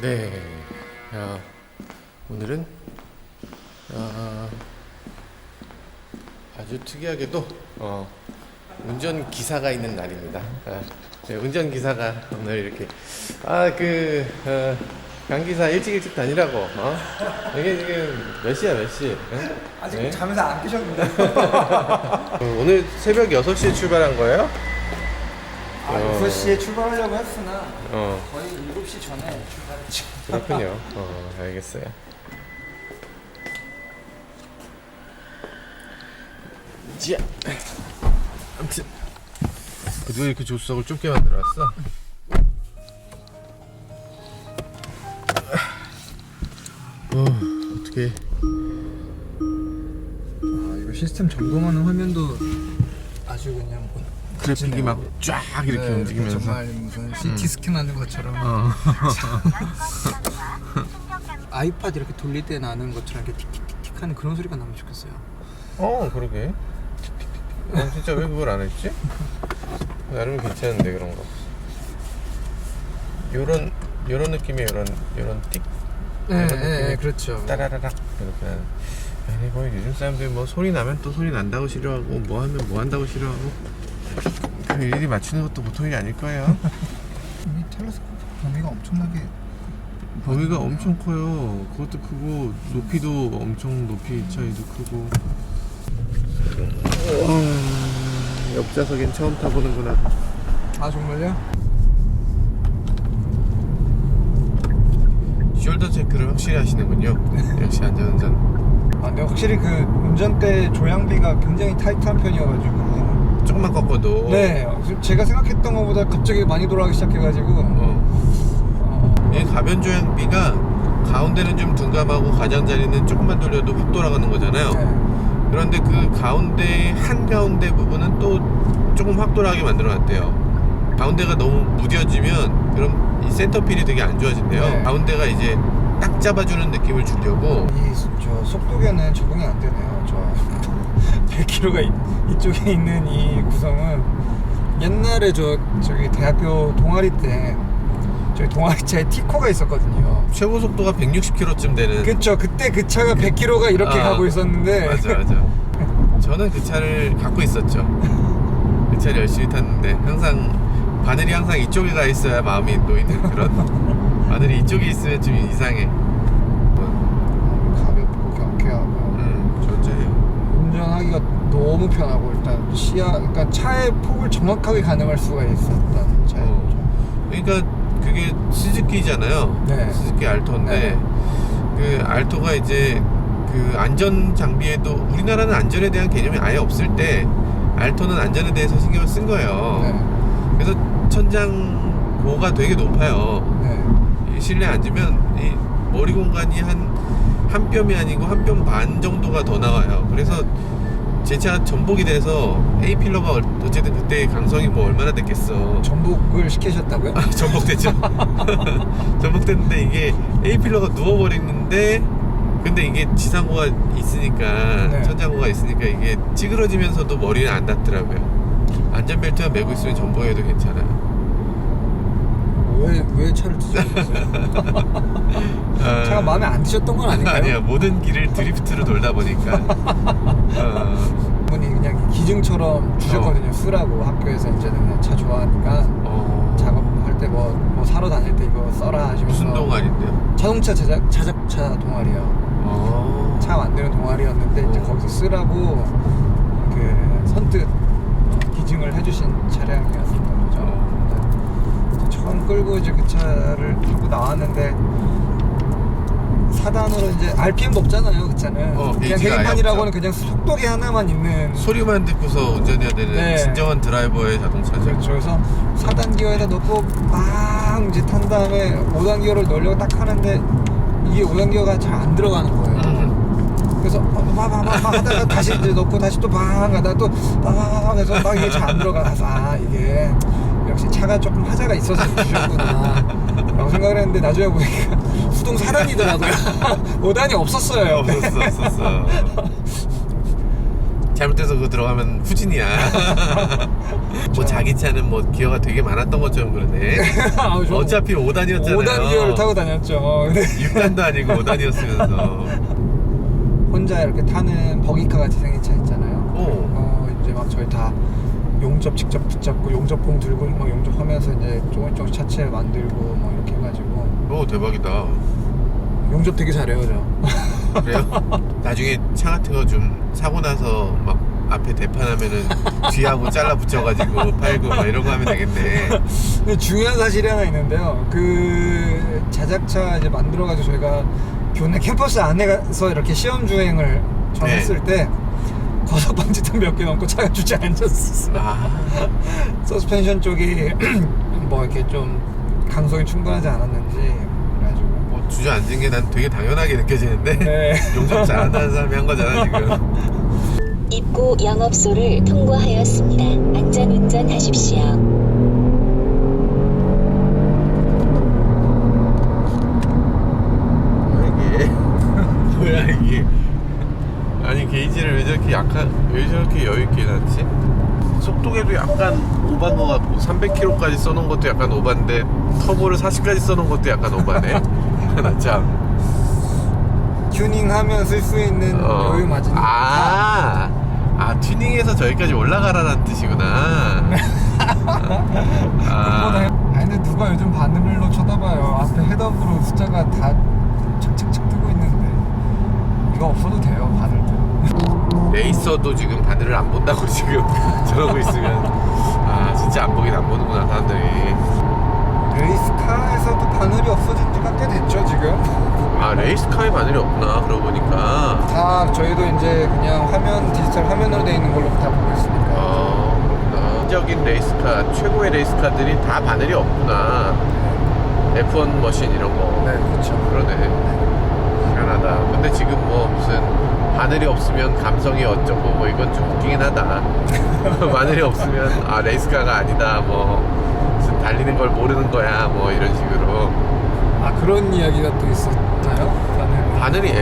네, 오늘은 아주 특이하게도 운전기사가 있는 날입니다. 네, 운전기사가 오늘 이렇게 강기사 일찍 다니라고. 이게 지금 몇 시야, 몇 시? 아직 네? 잠에서 안 깨셨는데. 오늘 새벽 6시에 출발한 거예요? 6시에 출발하려고 했으나 어, 거의 7시 전에 출발했죠. 그렇군요. 알겠어요. 자, 아무튼 누가 이렇게 조수석을 좁게 만들어놨어? 어떻게? 이거 시스템 점검하는 화면도 아주 그냥 그래픽이 막 쫙 이렇게 움직이면서. 정말 무슨 CT 스캔하는 것처럼 아이팟 이렇게 돌릴 때 나는 것처럼 이렇게 틱틱틱틱 하는 그런 소리가 나면 좋겠어요. 그러게. 진짜 왜 그걸 안 했지? 나름 괜찮은데 그런 거. 요런 느낌의 요런 띡. 네, 그렇죠. 따라라락 이렇게 하는. 아니 뭐 요즘 사람들이 뭐 소리 나면 또 소리 난다고 싫어하고 뭐 하면 뭐 한다고 싫어하고 그 일일이 맞추는 것도 보통 일이 아닐 거예요. 이 텔레스코프 범위가 엄청나게 범위가 엄청 커요. 그것도 크고 높이도 엄청 높이 차이도 크고. 옆좌석엔 처음 타보는구나. 아 정말요? 숄더 체크를 확실히 하시는군요. 역시 안전운전. 근데 확실히 그 운전대 조향비가 굉장히 타이트한 편이어가지고 조금만 꺾어도. 네, 제가 생각했던 것보다 갑자기 많이 돌아가기 시작해가지고 이 가변 조향비가 가운데는 좀 둔감하고 가장자리는 조금만 돌려도 확 돌아가는 거잖아요. 네. 그런데 그 가운데 한가운데 부분은 또 조금 확 돌아가게 만들어놨대요. 가운데가 너무 무뎌지면 그럼 이 센터필이 되게 안 좋아진대요. 네. 가운데가 이제 딱 잡아주는 느낌을 주려고. 저 속도계는 적응이 안 되네요. 저 100km가 이쪽에 있는 이 구성은 옛날에 저기 대학교 동아리 때 저희 동아리차에 티코가 있었거든요. 최고 속도가 160km쯤 되는. 그쵸. 그때 그 차가 100km가 이렇게 가고 있었는데 맞아. 저는 그 차를 갖고 있었죠. 그 차를 열심히 탔는데 바늘이 항상 이쪽에 가 있어야 마음이 놓이는 그런. 바늘이 이쪽에 있으면 좀 이상해. 가볍고 경쾌하고 좋죠. 운전하기가 너무 편하고 일단 그러니까 차의 폭을 정확하게 가늠할 수가 있었던 차였죠. 그러니까 그게 스즈키잖아요. 네. 스즈키 알토인데 네. 그 알토가 이제 그 안전 장비에도 우리나라는 안전에 대한 개념이 아예 없을 때 알토는 안전에 대해서 신경을 쓴 거예요. 네. 그래서 천장고가 되게 높아요. 네. 이 실내에 앉으면 이 머리 공간이 한 뼘이 아니고 한 뼘 반 정도가 더 나와요. 그래서 제 차 전복이 돼서 A필러가 어쨌든 그때 강성이 뭐 얼마나 됐겠어. 전복을 시키셨다고요? 전복됐죠. 전복됐는데 이게 A필러가 누워버리는데 근데 이게 지상고가 있으니까 네. 천장고가 있으니까 이게 찌그러지면서도 머리는 안 닿더라고요. 안전벨트만 메고 있으면 전복해도 괜찮아요. 왜 차를 드셨어요? 차가 마음에 안 드셨던 건 아닌가요? 아니야, 모든 길을 드리프트로 돌다 보니까. 분이 그냥 기증처럼 주셨거든요. 쓰라고 학교에서 이제는 그냥 차 좋아하니까 작업할 때 뭐 사러 다닐 때 이거 써라 하시면서. 무슨 동아리인데요? 자동차 자작차 동아리요. 차 만드는 동아리였는데 이제 거기서 쓰라고 그 선뜻 기증을 해주신 차량이었던 거죠. 처음 끌고 이제 그 차를 타고 나왔는데 4단으로 이제 RPM 높잖아요, 그 차는. 그냥 베이지가 아예 계기판이라고는 없죠. 그냥 속도계 하나만 있는. 소리만 듣고서 운전해야 되는 네. 진정한 드라이버의 자동차죠. 그렇죠. 그래서 4단 기어에다 넣고 막 이제 탄 다음에 5단 기어를 넣으려고 딱 하는데 이게 5단 기어가 잘 안 들어가는 거예요. 그래서 막 하다가 다시 이제 넣고 다시 또 방 하다가 또 해서 막 이게 잘 안 들어가서 이게 역시 차가 조금 하자가 있어서 주셨구나 라고 생각을 했는데 나중에 보니까 수동 4단이더라고요. 5단이 없었어요. 없었어. 잘못해서 그거 들어가면 후진이야. 뭐 자기 차는 뭐 기어가 되게 많았던 것처럼 그러네. 아, 저 어차피 5단이었잖아요. 5단 기어를 타고 다녔죠. 근데 6단도 아니고 5단이었으면서. 혼자 이렇게 타는 버기카 같이 생긴 차 있잖아요. 이제 막 저희 다 용접 직접 붙잡고 용접봉 들고 막 용접하면서 이제 조금씩 차체 만들고 막 이렇게 해가지고. 오 대박이다. 용접 되게 잘해요 저. 그래요? 나중에 차 같은 거 좀 사고 나서 막 앞에 대판하면은 뒤하고 잘라 붙여가지고 팔고 막 이런 거 하면 되겠네. 근데 중요한 사실이 하나 있는데요. 그 자작차 이제 만들어가지고 저희가 교내 캠퍼스 안에 가서 이렇게 시험 주행을 전 네. 했을 때 과속 방지턱 몇 개 넘고 차가 주지 않았었어. 서스펜션 쪽이 뭐 이렇게 좀 강속이 충분하지 않았는지 그래가지고 뭐 주저앉은 게 난 되게 당연하게 느껴지는데. 네. 용접 잘한다는 사람이 한 거잖아 지금. 입구 영업소를 통과하였습니다. 안전 운전하십시오. 뭐야 이게. 아니 게이지를 왜 저렇게 여유있게 놨지? 속도계도 약간 오반 것 같고 300km까지 써놓은 것도 약간 오반데 터보를 40까지 써놓은 것도 약간 오바네. 나 참. 튜닝하면 쓸 수 있는 여유 맞은 튜닝해서 저기까지 올라가라는 뜻이구나. 근데 누가 요즘 바늘로 쳐다봐요. 앞에 헤드업으로 숫자가 다 착착착 뜨고 있는데 이거 없어도 돼요 바늘도. 레이서도 지금 바늘을 안 본다고 지금 저러고 있으면 진짜 안 보긴 안 보는구나 사람들이. 레이스카에서도 바늘이 없어진 지가 꽤 됐죠 지금. 레이스카에 바늘이 없구나 그러고 보니까. 다 저희도 이제 그냥 화면 디지털 화면으로 돼 있는 걸로 다 보고 있으니까. 그렇구나. 적인 레이스카 최고의 레이스카들이 다 바늘이 없구나. F1 머신 이런 거. 네 그렇죠. 그러네. 희한하다. 근데 지금 뭐 무슨 바늘이 없으면 감성이 어쩌고 뭐 이건 좀 웃기긴 하다. 바늘이 없으면 레이스카가 아니다 뭐 무슨 달리는 걸 모르는 거야 뭐 이런 식으로. 그런 이야기가 또 있었나요? 바늘이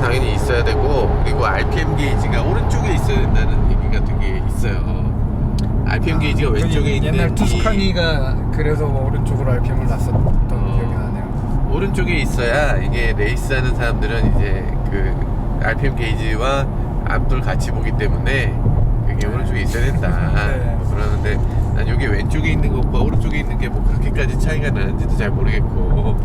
당연히 있어야 되고, 그리고 RPM 게이지가 오른쪽에 있어야 된다는 얘기가 되게 있어요. RPM 게이지가 왼쪽에 있는 옛날 투스카니가 그래서 오른쪽으로 RPM을 놨었던 기억이 나네요. 오른쪽에 있어야 이게 레이스하는 사람들은 이제 그 RPM 게이지와 앞돌 같이 보기 때문에 그게 오른쪽에 있어야 된다. 네. 그러는데 난 여기 왼쪽에 있는 것과 오른쪽에 있는 게 뭐 그렇게까지 차이가 나는지도 잘 모르겠고.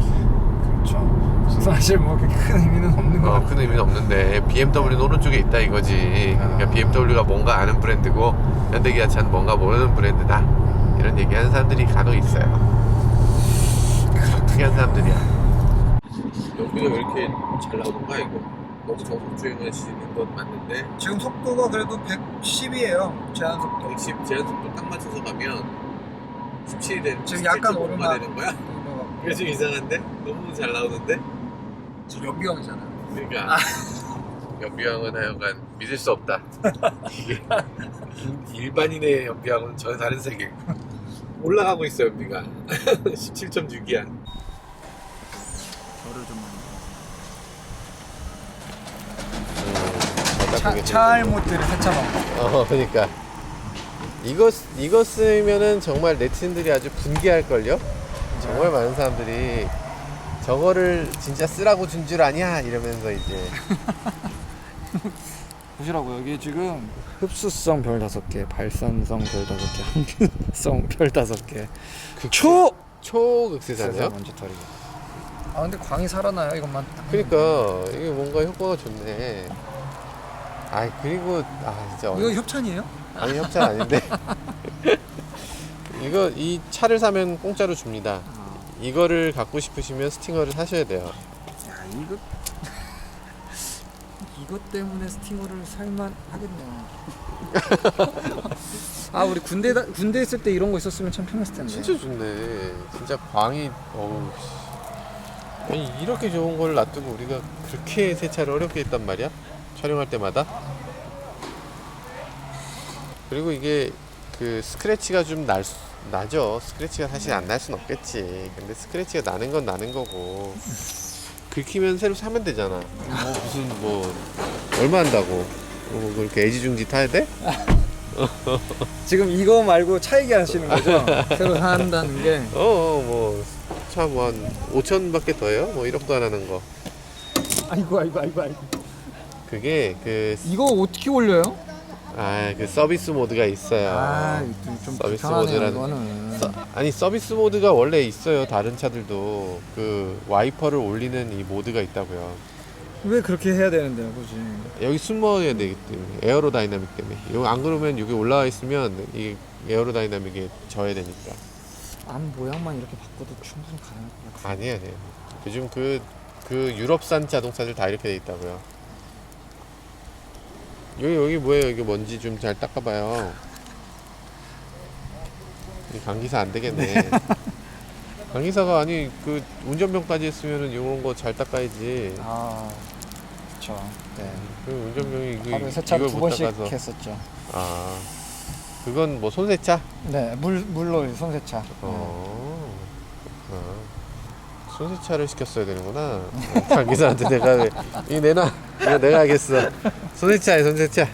그렇죠. 사실 뭐 그렇게 큰 의미는 없는 것 같아요. 큰 의미는 없는데 BMW는 오른쪽에 있다 이거지. 그러니까 BMW가 뭔가 아는 브랜드고 현대기아차는 뭔가 모르는 브랜드다 이런 얘기하는 사람들이 간혹 있어요. 특이한 사람들이야. 연비가 왜 이렇게 잘 나오는 거야 이거? 너무 저속 주행을 시는 건 맞는데 지금 속도가 그래도 110이에요. 제한 속도. 110 제한 속도 딱 맞춰서 가면 17이 되는 지금 약간 오르막 되는 거야? 이게 좀 이상한데? 너무 잘 나오는데? 연비형이잖아요. 그러니까 연비형은 하여간 믿을 수 없다. 이게 일반인의 연비형은 전혀 다른 세계. 올라가고 있어 연비가. 17.6이야. 저를 좀 차알 모드를 세차방. 그러니까 이거 쓰면은 정말 네티즌들이 아주 분개할걸요? 정말 많은 사람들이 저거를 진짜 쓰라고 준 줄 아냐 이러면서 이제 보시라고요. 여기 지금 흡수성 별 5개, 발산성 별 5개, 항균성 별 5개. 초극세사네요. 먼지 털이고. 근데 광이 살아나요 이것만. 그러니까 이게 뭔가 효과가 좋네. 그리고 진짜 이거 협찬이에요? 아니 협찬 아닌데. 이 차를 사면 공짜로 줍니다. 이거를 갖고 싶으시면 스팅어를 사셔야 돼요. 이것 때문에 스팅어를 살만 하겠네요. 우리 군대 있을 때 이런 거 있었으면 참 편했을 텐데. 진짜 좋네. 진짜 광이 아니 이렇게 좋은 걸 놔두고 우리가 그렇게 세차를 어렵게 했단 말이야? 촬영할 때마다. 그리고 이게 그 스크래치가 좀 나죠. 스크래치가 사실 안 날 순 없겠지. 근데 스크래치가 나는 건 나는 거고 긁히면 새로 사면 되잖아. 무슨 얼마 한다고. 그렇게 애지중지 타야 돼? 지금 이거 말고 차 얘기하시는 거죠? 새로 산다는 게. 뭐 차 뭐 한 5천밖에 더해요? 뭐 1억도 안 하는 거. 아이고. 그게 이거 어떻게 올려요? 그 서비스 모드가 있어요. 좀 서비스 불편하네요, 모드라는 이거는. 아니 서비스 모드가 원래 있어요. 다른 차들도 그 와이퍼를 올리는 이 모드가 있다고요. 왜 그렇게 해야 되는데요, 굳이? 여기 숨어야 되기 때문에 에어로다이나믹 때문에. 이거 안 그러면 여기 올라와 있으면 이 에어로다이나믹에 져야 되니까. 안 모양만 이렇게 바꿔도 충분히 가능할 것 같아요. 아니에요. 요즘 그 유럽산 자동차들 다 이렇게 돼 있다고요. 여기 뭐예요? 이게 뭔지 좀 잘 닦아봐요. 이 강기사 안 되겠네. 강기사가 아니 그 운전병까지 했으면은 이런 거 잘 닦아야지. 그렇죠. 네. 그 운전병이 하루에 세차를 이걸 2 못 번씩 닦아서. 했었죠. 그건 뭐 손세차? 네, 물로 손세차. 손세차를 시켰어야 되는구나. 강기사한테 내가 이거 내놔. 이거 내가 하겠어. 손세차야 손세차.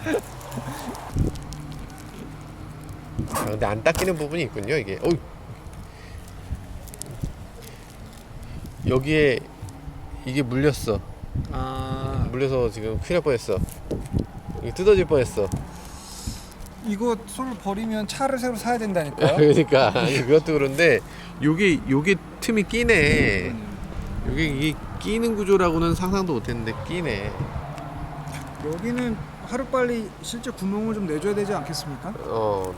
근데 안 닦이는 부분이 있군요 이게. 여기에 이게 물렸어. 물려서 지금 큰일 날 뻔했어. 이게 뜯어질 뻔했어. 이거 솔 버리면 차를 새로 사야 된다니까요. 그러니까 아니 그것도 그런데 요게 틈이 끼네. 이게 끼는 구조라고는 상상도 못했는데 끼네. 여기는 하루빨리 실제 구멍을 좀 내줘야 되지 않겠습니까?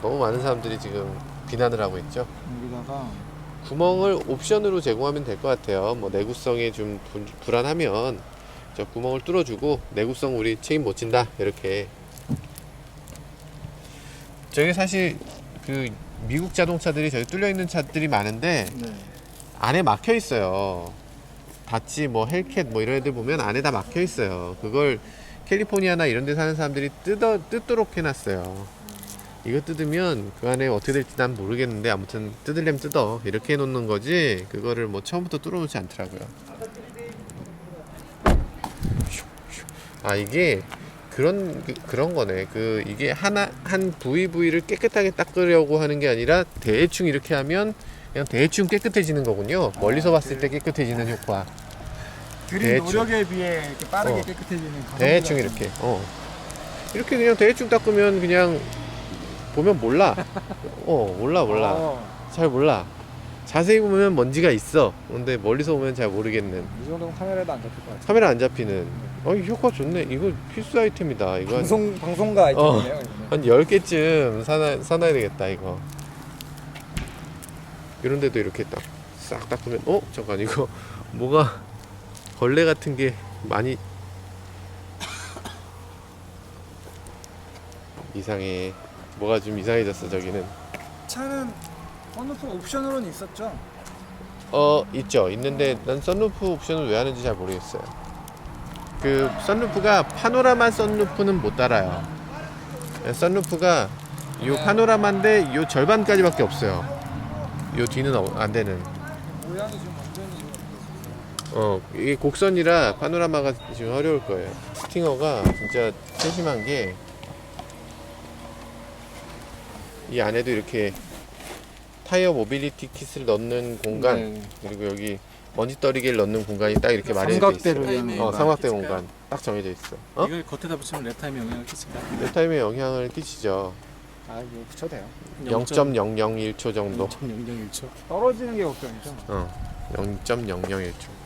너무 많은 사람들이 지금 비난을 하고 있죠. 여기다가 구멍을 옵션으로 제공하면 될 것 같아요. 뭐 내구성이 좀 불안하면 저 구멍을 뚫어주고 내구성 우리 책임 못 진다 이렇게. 저기 사실 그 미국 자동차들이 저기 뚫려 있는 차들이 많은데 안에 막혀 있어요. 다치 뭐 헬캣 뭐 이런 애들 보면 안에 다 막혀 있어요. 그걸 캘리포니아나 이런 데 사는 사람들이 뜯도록 해놨어요. 이거 뜯으면 그 안에 어떻게 될지 난 모르겠는데 아무튼 뜯으려면 뜯어 이렇게 해놓는 거지 그거를 뭐 처음부터 뚫어놓지 않더라고요. 이게 그런 거네. 이게 한 부위를 깨끗하게 닦으려고 하는 게 아니라 대충 이렇게 하면 그냥 대충 깨끗해지는 거군요. 멀리서 봤을 때 깨끗해지는 효과. 들인 노력에 비해 이렇게 빠르게 깨끗해지는 대충 이렇게 이렇게 그냥 대충 닦으면 그냥 보면 몰라. 몰라. 잘 몰라. 자세히 보면 먼지가 있어. 근데 멀리서 보면 잘 모르겠는. 이 정도면 카메라에도 안 잡힐 것 같아요. 카메라 안 잡히는. 이 효과 좋네. 이거 필수 아이템이다. 이거 방송가 아이템이네요. 한 10개쯤 사놔야 되겠다 이거. 이런 데도 이렇게 딱 싹 닦으면 잠깐 이거 뭐가 벌레 같은 게 많이 이상해. 뭐가 좀 이상해졌어 저기는. 차는 썬루프 옵션으로는 있었죠? 있죠. 있는데 난 썬루프 옵션을 왜 하는지 잘 모르겠어요. 그 썬루프가 파노라마 썬루프는 못 달아요. 썬루프가 요 파노라마인데 요 절반까지밖에 없어요. 요 뒤는 안 되는. 모양이 좀 완전히 이게 곡선이라 파노라마가 지금 어려울 거예요. 스팅어가 진짜 세심한 게 이 안에도 이렇게 타이어 모빌리티 킷을 넣는 공간 그리고 여기 먼지 떨이개를 넣는 공간이 딱 이렇게 마련되어 있어요. 삼각대 공간 딱 정해져 있어. 이걸 겉에다 붙이면 랩타임에 영향을 끼칠까요? 랩타임에 영향을 끼치죠. 이거 붙여도 돼요. 0.001초 정도. 0.001초. 떨어지는 게 걱정이죠. 0.001초.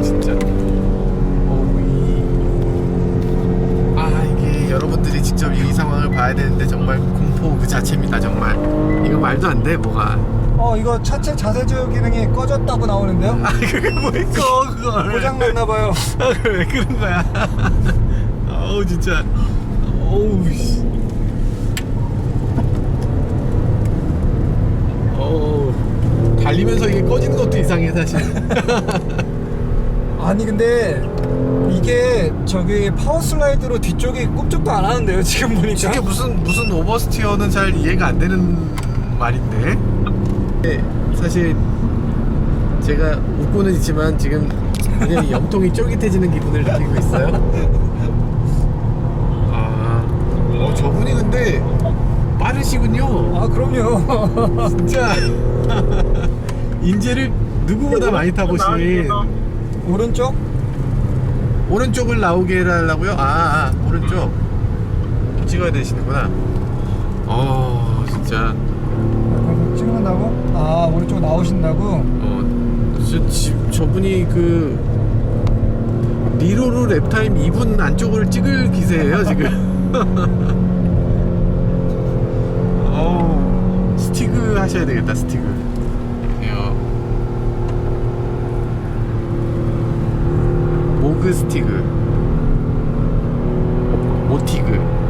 진짜. 이게 여러분들이 직접 이 상황을 봐야 되는데 정말 공포 그 자체입니다. 정말. 이거 말도 안 돼, 뭐가. 이거 차체 자세조 기능이 꺼졌다고 나오는데요? 그게 뭐있어 그걸. 고장났나봐요. 왜 그런 거야? 진짜. 씨. 달리면서 이게 꺼지는 것도 이상해 사실. 아니 근데 이게 저기 파워슬라이드로 뒤쪽이 꼼짝도 안 하는데요 지금 보니까. 이게 무슨 오버스티어는 잘 이해가 안 되는 말인데. 네, 사실 제가 웃고는 있지만 지금 그냥 염통이 쫄깃해지는 기분을 느끼고 있어요. 저분이 근데 빠르시군요. 아 그럼요. 진짜 인재를 누구보다 많이 타보신. 오른쪽? 오른쪽을 나오게 해달라고요? 오른쪽 찍어야 되시는구나. 진짜 찍는다고? 아 오른쪽 나오신다고? 저분이 그 니로로 랩타임 2분 안쪽을 찍을 기세예요 지금. 스티그 하셔야 되겠다. 스티그. 모그 스티그, 모티그.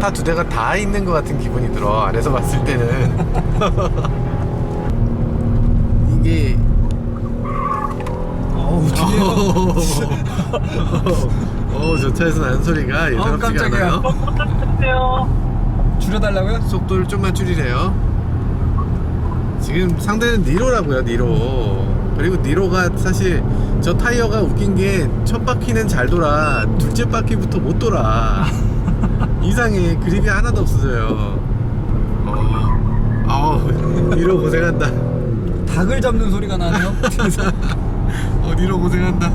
다 두 대가 다 있는 것 같은 기분이 들어. 아래서 봤을 때는. 이게 저 차에서 나는 소리가 예사롭지가 않아요. 줄여달라고요? 속도를 좀만 줄이래요. 지금 상대는 니로라고요. 니로. 그리고 니로가 사실 저 타이어가 웃긴 게 첫 바퀴는 잘 돌아, 둘째 바퀴부터 못 돌아. 이상해. 그립이 하나도 없어져요. 니로 고생한다. 닭을 잡는 소리가 나네요. 니로 고생한다.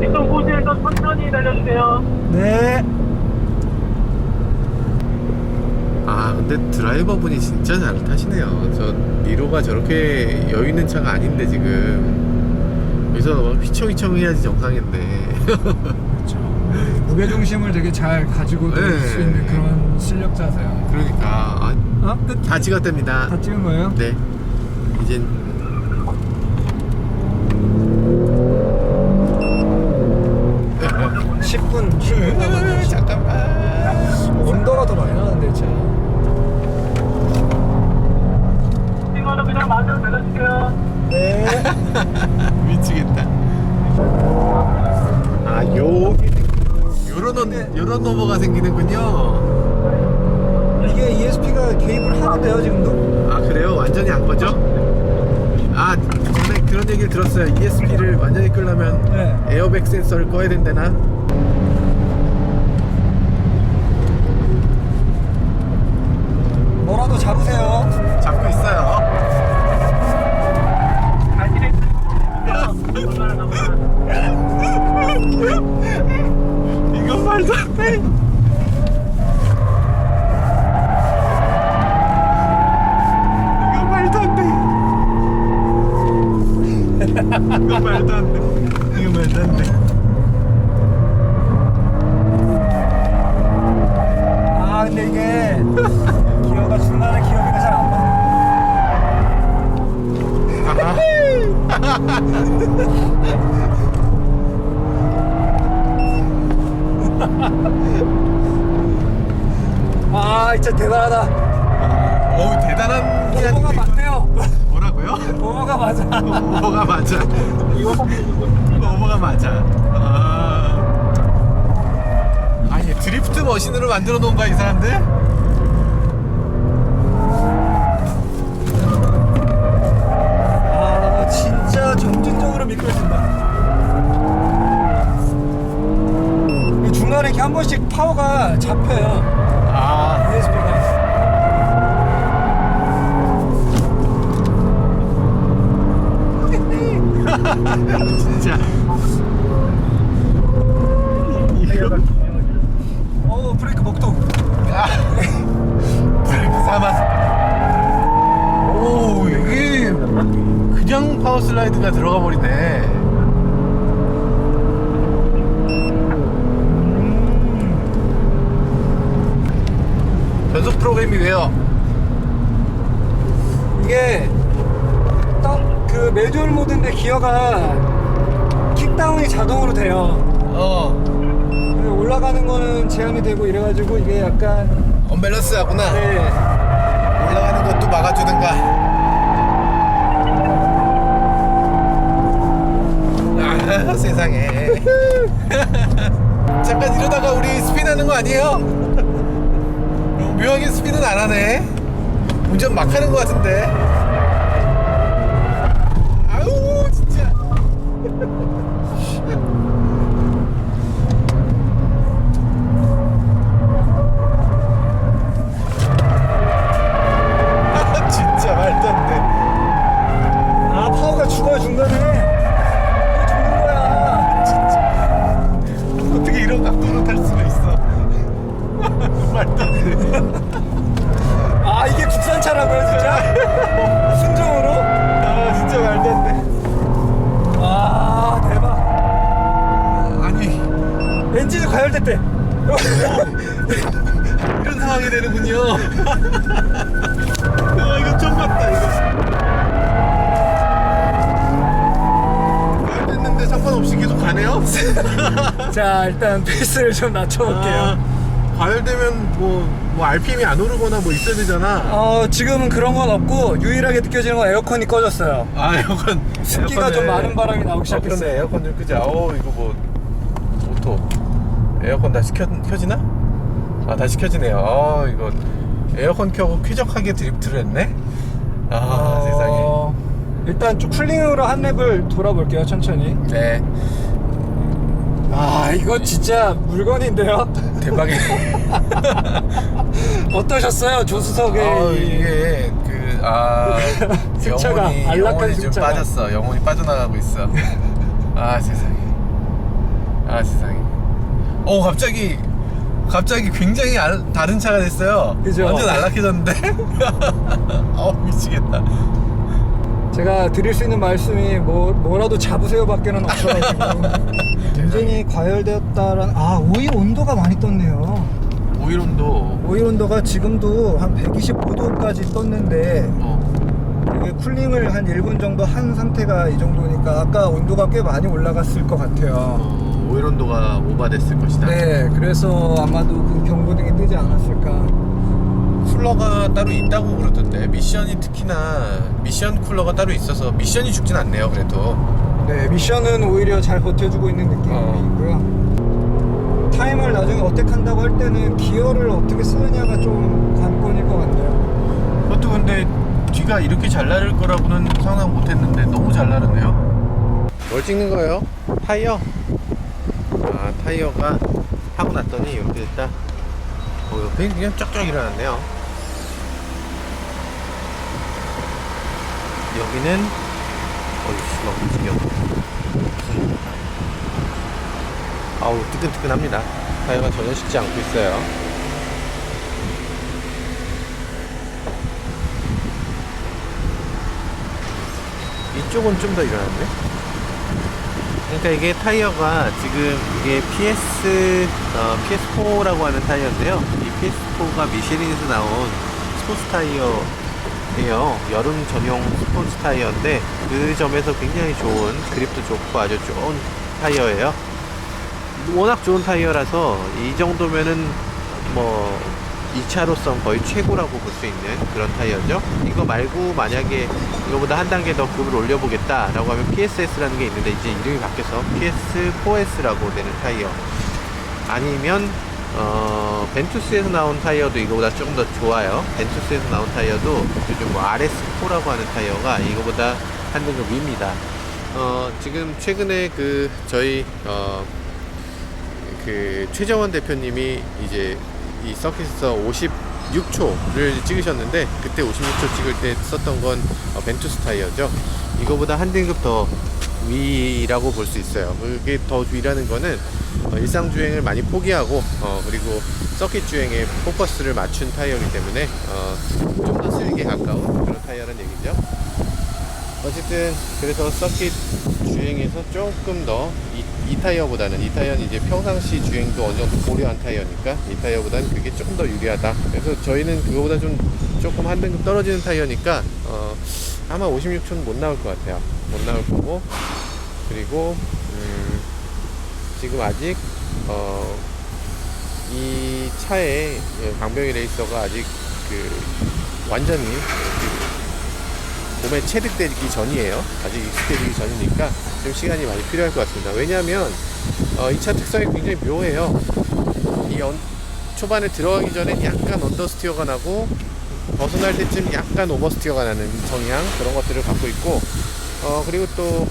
뒷선 고지에서 천천히 달려주세요. 네. 근데 드라이버분이 진짜 잘 타시네요. 저 니로가 저렇게 여유 있는 차가 아닌데 지금 여기서 막 휘청휘청 해야지 정상인데. 그렇죠. 무게중심을 되게 잘 가지고 놀 수 있는 그런 실력자세요. 그러니까 끝? 다 찍었답니다. 다 찍은 거예요? 네. 이젠 10분 남았네. 잠깐만. 온도가 더 많이 나는데 차. 이거는 그냥 마음대로 달려주세요. 네. 미치겠다. 요런 노버가 생기는군요. 이게 ESP가 개입을 하는데요 지금도? 그래요? 완전히 안 꺼져? 전에 그런 얘기를 들었어요. ESP를 완전히 끄려면 네. 에어백 센서를 꺼야 된다나? 뭐라도 잡으세요. 잡고 있어요. 얼마나 남았나? 이거 말도 안 돼. 이거 말도 안 돼. 이거 말도 안 돼. 이거 말도 안 돼. 근데 이게 기어가 중간에 기어가 잘 안 맞네. 진짜 대단하다. 대단한 게 오버가 맞네요. 뭐라고요? 오버가 맞아. 오버가 맞아. 오버가 맞아. 아니 드리프트 머신으로 만들어 놓은 거야 이 사람들? 진짜 점진적으로 미끄러진다. 중간에 이렇게 한 번씩 파워가 잡혀요. ESP가. 진짜. 브레이크 먹도. 브레이크 사만. 이게 그냥 파워 슬라이드가 들어가 버리네. 변속 프로그램이 왜요? 이게 딱 그 매뉴얼 모드인데 기어가 킥다운이 자동으로 돼요. 올라가는 거는 제한이 되고 이래가지고 이게 약간 언밸런스하구나. 네. 올라가는 것도 막아주든가. 세상에. 잠깐 이러다가 우리 스피드하는 거 아니에요? 묘하게 스피드는 안 하네. 운전 막 하는 거 같은데. 아우 진짜. 아, 진짜 말도 안 돼. 아 파워가 죽어요 중간에. 왜 죽는 거야? 진짜. 어떻게 이런 각도로 탈 수가 있어? 말도 안 돼. 아 이게 국산차라고요 진짜? 순정으로? 아 진짜 말도 안 돼. 와 대박. 아니 엔진이 과열됐대. 이런 상황이 되는군요. 아 이거 좀 같다 이거. 됐는데 상관없이 계속 가네요. 자 일단 페이스를 좀 낮춰볼게요. 아, 과열되면 뭐 RPM이 안 오르거나 뭐 있어야 되잖아. 지금은 그런 건 없고 유일하게 느껴지는 건 에어컨이 꺼졌어요. 아 에어컨 습기가 좀 많은 바람이 나오기 시작했어요. 그런데 에어컨 좀 끄자. 이거 뭐 오토 에어컨 다시 켜지나? 아 다시 켜지네요. 이거 에어컨 켜고 쾌적하게 드리프트를 했네. 세상에. 일단 좀 쿨링으로 한 랩을 돌아볼게요 천천히. 네 이거 진짜 물건인데요. 대박이네. 어떠셨어요 조수석에? 이게 승차감, 영혼이 안락한 좀 승차감. 빠졌어. 영혼이 빠져나가고 있어. 세상에. 세상에. 갑자기 굉장히 다른 차가 됐어요. 그죠? 완전 안락해졌는데. 미치겠다. 제가 드릴 수 있는 말씀이 뭐라도 잡으세요 밖에는 없어가지고 엔진이 과열되었다라는 오일 온도가 많이 떴네요. 오일 온도. 오일 온도가 지금도 한 125도까지 떴는데 이게 쿨링을 한 1분 정도 한 상태가 이 정도니까 아까 온도가 꽤 많이 올라갔을 것 같아요. 오일 온도가 오버됐을 것이다. 네, 그래서 아마도 그 경고등이 뜨지 않았을까. 쿨러가 따로 있다고 그러던데 특히나 미션 쿨러가 따로 있어서 미션이 죽진 않네요. 그래도 네, 미션은 오히려 잘 버텨주고 있는 느낌이고요. 타임을 나중에 어택한다고 할 때는 기어를 어떻게 쓰느냐가 좀 관건일 것 같네요. 그것도 근데 뒤가 이렇게 잘 나를 거라고는 상상 못했는데 너무 잘 나르네요. 뭘 찍는 거예요? 타이어? 타이어가 하고 났더니 이렇게 됐다. 옆에 그냥 쫙쫙 일어났네요. 여기는 막 움직여. 뜨끈뜨끈합니다. 타이어가 전혀 식지 않고 있어요. 이쪽은 좀 더 일어났네. 그러니까 이게 타이어가 지금 이게 PS4라고 하는 타이어인데요. 이 PS4가 미쉐린에서 나온 스포츠 타이어예요. 여름 전용 스포츠 타이어인데 그 점에서 굉장히 좋은, 그립도 좋고 아주 좋은 타이어예요. 워낙 좋은 타이어라서 이 정도면은 뭐 2차로선 거의 최고라고 볼 수 있는 그런 타이어죠. 이거 말고 만약에 이거보다 한 단계 더 급을 올려보겠다 라고 하면 PSS라는 게 있는데 이제 이름이 바뀌어서 PS4S라고 되는 타이어, 아니면 벤투스에서 나온 타이어도 이거보다 조금 더 좋아요. 벤투스에서 나온 타이어도 요즘 뭐 RS4라고 하는 타이어가 이거보다 한 등급 위입니다. 지금 최근에 저희 최정원 대표님이 이제 이 서킷에서 56초를 찍으셨는데 그때 56초 찍을 때 썼던 건 벤투스 타이어죠. 이거보다 한 등급 더 위라고 볼 수 있어요. 그게 더 위라는 거는 일상 주행을 많이 포기하고 그리고 서킷 주행에 포커스를 맞춘 타이어이기 때문에 좀 더 스릴에 가까운 그런 타이어라는 얘기죠. 어쨌든 그래서 서킷 주행에서 조금 더 이 타이어보다는, 이 타이어는 이제 평상시 주행도 어느 정도 고려한 타이어니까 이 타이어보다는 그게 조금 더 유리하다. 그래서 저희는 그거보다 조금 한 등급 떨어지는 타이어니까 아마 56초는 못 나올 것 같아요. 못 나올 거고, 그리고 지금 아직 이 차에 강병희 레이서가 아직 완전히 몸에 체득되기 전이에요. 아직 익숙해지기 전이니까 좀 시간이 많이 필요할 것 같습니다. 왜냐하면 이 차 특성이 굉장히 묘해요. 초반에 들어가기 전엔 약간 언더스티어가 나고 벗어날 때쯤 약간 오버스티어가 나는 성향, 그런 것들을 갖고 있고, 그리고 또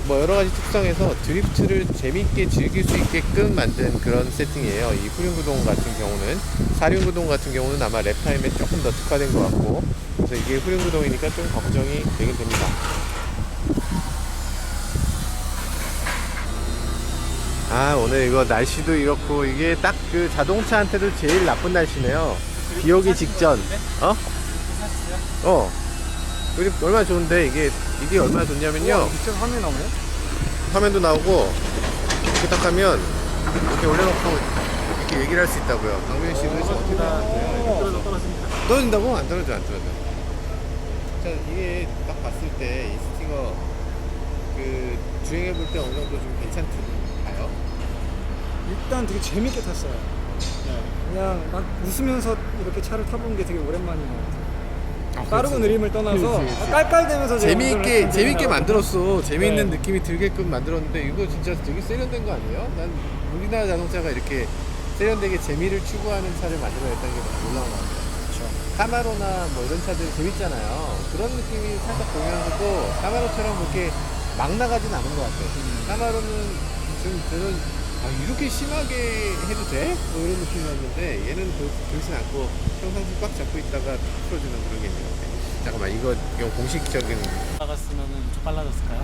뭐 여러 가지 특성에서 드리프트를 재밌게 즐길 수 있게끔 만든 그런 세팅이에요. 이 후륜구동 같은 경우는, 사륜구동 같은 경우는 아마 랩타임에 조금 더 특화된 것 같고, 그래서 이게 후륜구동이니까 좀 걱정이 되긴 됩니다. 아, 오늘 이거 날씨도 이렇고, 이게 딱 그 자동차한테도 제일 나쁜 날씨네요. 비 오기 직전. 요즘 얼마나 좋은데, 이게 얼마나 좋냐면요. 진짜 화면 나오네? 화면도 나오고, 이렇게 딱 하면, 이렇게 올려놓고, 이렇게 얘기를 할 수 있다고요. 강민희 씨도 어떻게 떨어진다고? 안 떨어져, 안 떨어져. 자, 이게 딱 봤을 때, 이 스팅어, 주행해볼 때 어느 정도 좀 괜찮던가요? 일단 되게 재밌게 탔어요. 그냥 막 웃으면서 이렇게 차를 타본 게 되게 오랜만인 것 같아요. 빠르고 느림을 떠나서 그렇지. 깔깔대면서 재미있게 만들었어. 재미있는 네. 느낌이 들게끔 만들었는데, 이거 진짜 되게 세련된 거 아니에요? 난 우리나라 자동차가 이렇게 세련되게 재미를 추구하는 차를 만들어냈다는 게 너무 놀라운 것 같아요. 카마로나 뭐 이런 차들 재밌잖아요. 그런 느낌이 살짝 보면서도 카마로처럼 그렇게 막 나가진 않은 것 같아요. 카마로는 좀 저는 이렇게 심하게 해도 돼? 뭐 이런 느낌이었는데, 얘는 그렇진 않고 평상시 꽉 잡고 있다가 탁 풀어주는 그런 게 있는 것 같아요. 잠깐만, 이거 공식적인. 올라갔으면 좀 빨라졌을까요?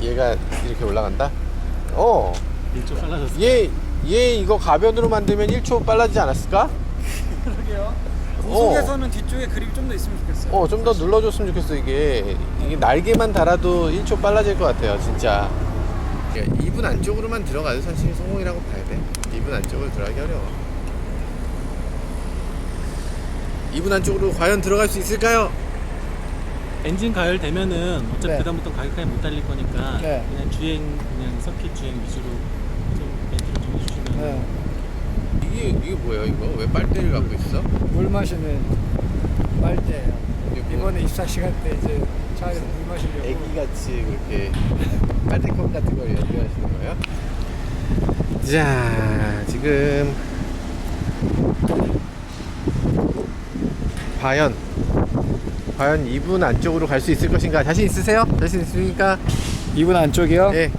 얘가 이렇게 올라간다? 1초 빨라졌을까요? 얘 이거 가변으로 만들면 1초 빨라지지 않았을까? 그러게요. 고속에서는 뒤쪽에 그립이 좀 더 있으면 좋겠어요. 좀 더 눌러줬으면 좋겠어. 이게 날개만 달아도 1초 빨라질 것 같아요, 진짜. 2분 안쪽으로만 들어가도 사실 성공이라고 봐야 돼. 2분 안쪽으로 들어가기 어려워. 2분 안쪽으로 과연 들어갈 수 있을까요? 엔진 가열되면은 어차피 네. 그다음부터 가격까지 못 달릴 거니까 네. 그냥 서킷 주행 위주로 좀 멘트를 좀 해주시면 이게 뭐예요, 이거? 왜 빨대를 갖고 있어? 물 마시는 빨대예요. 이게 뭐- 이번에 24시간 때 이제 차에서 물 마시려고. 애기같이 그렇게 빨대컵 같은 걸 연주하시는 거예요? 자, 지금 과연 2분 안쪽으로 갈 수 있을 것인가? 자신 있으세요? 자신 있으니까 2분 안쪽이요? 예.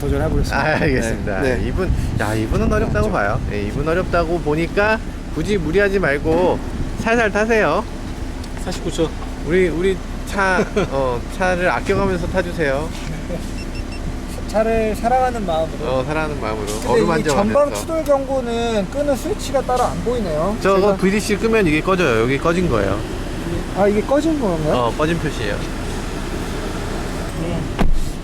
도전해보겠습니다. 알겠습니다. 네. 2분은 어렵다고 봐요. 2분 어렵다고 보니까 굳이 무리하지 말고 살살 타세요. 49초. 우리 차를 아껴가면서 타주세요. 차를 사랑하는 마음으로. 사랑하는 마음으로. 근데 이 어루만져 전방 가면서. 추돌 경고는 끄는 스위치가 따로 안 보이네요. 저거 제가- VDC 끄면 이게 꺼져요. 여기 꺼진 거예요. 이게 꺼진 건가요? 꺼진 표시예요.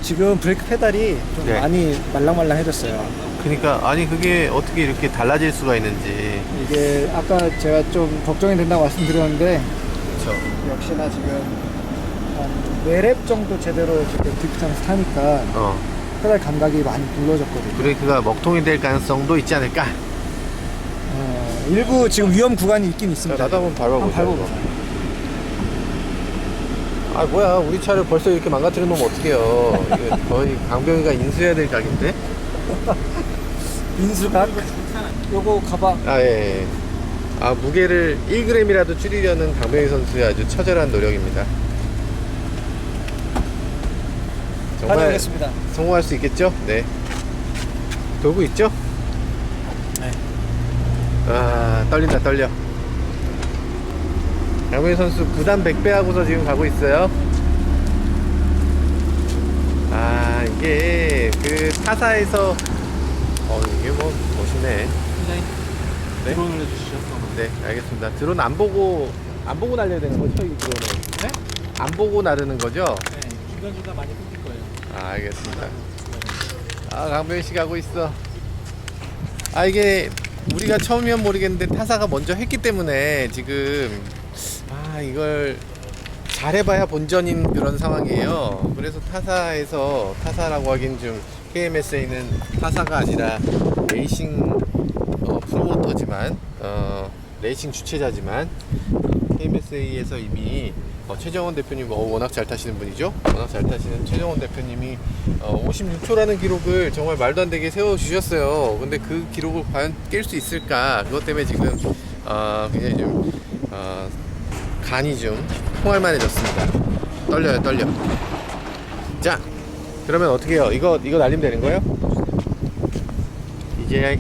지금 브레이크 페달이 좀 네. 많이 말랑말랑해졌어요. 그러니까 아니 그게 어떻게 이렇게 달라질 수가 있는지. 이게 아까 제가 좀 걱정이 된다고 말씀드렸는데 그렇죠. 역시나 지금 한 4랩 정도 제대로 지금 드리프트하면서 타니까 페달 감각이 많이 눌러졌거든요. 브레이크가 먹통이 될 가능성도 있지 않을까? 일부 지금 위험 구간이 있긴 있습니다. 나도 한번 밟아보자. 아 뭐야, 우리 차를 벌써 이렇게 망가뜨려 놓으면 어떡해요. 이거 거의 강병이가 인수해야 될 각인데. 인수각? 요거 가방. 예. 무게를 1g이라도 줄이려는 강병희 선수의 아주 처절한 노력입니다. 정말 다녀오겠습니다. 성공할 수 있겠죠? 네. 돌고 있죠? 네. 떨린다, 떨려. 강병희 선수 9단 100배 하고서 지금 가고 있어요. 이게 그 타사에서 이게 뭐 멋있네. 네? 드론을 해주시죠. 네, 알겠습니다. 드론 안 보고 날려야 되는 거죠, 이 드론은? 네? 안 보고 나르는 거죠? 네. 중간중간 많이 끊길 거예요. 알겠습니다. 강병희 씨 가고 있어. 이게 우리가 처음이면 모르겠는데 타사가 먼저 했기 때문에 지금 이걸 잘해봐야 본전인 그런 상황이에요. 그래서 타사라고 하긴 좀 KMSA는 타사가 아니라 레이싱 프로모터지만 레이싱 주최자지만 USA에서 이미 최정원 대표님 워낙 잘 타시는 분이죠. 워낙 잘 타시는 최정원 대표님이 56초라는 기록을 정말 말도 안 되게 세워주셨어요. 근데 그 기록을 과연 깰 수 있을까? 그것 때문에 지금 굉장히 좀 간이 좀 통할만해졌습니다. 떨려요, 떨려. 자, 그러면 어떻게 해요? 이거 날리면 되는 거예요? 이제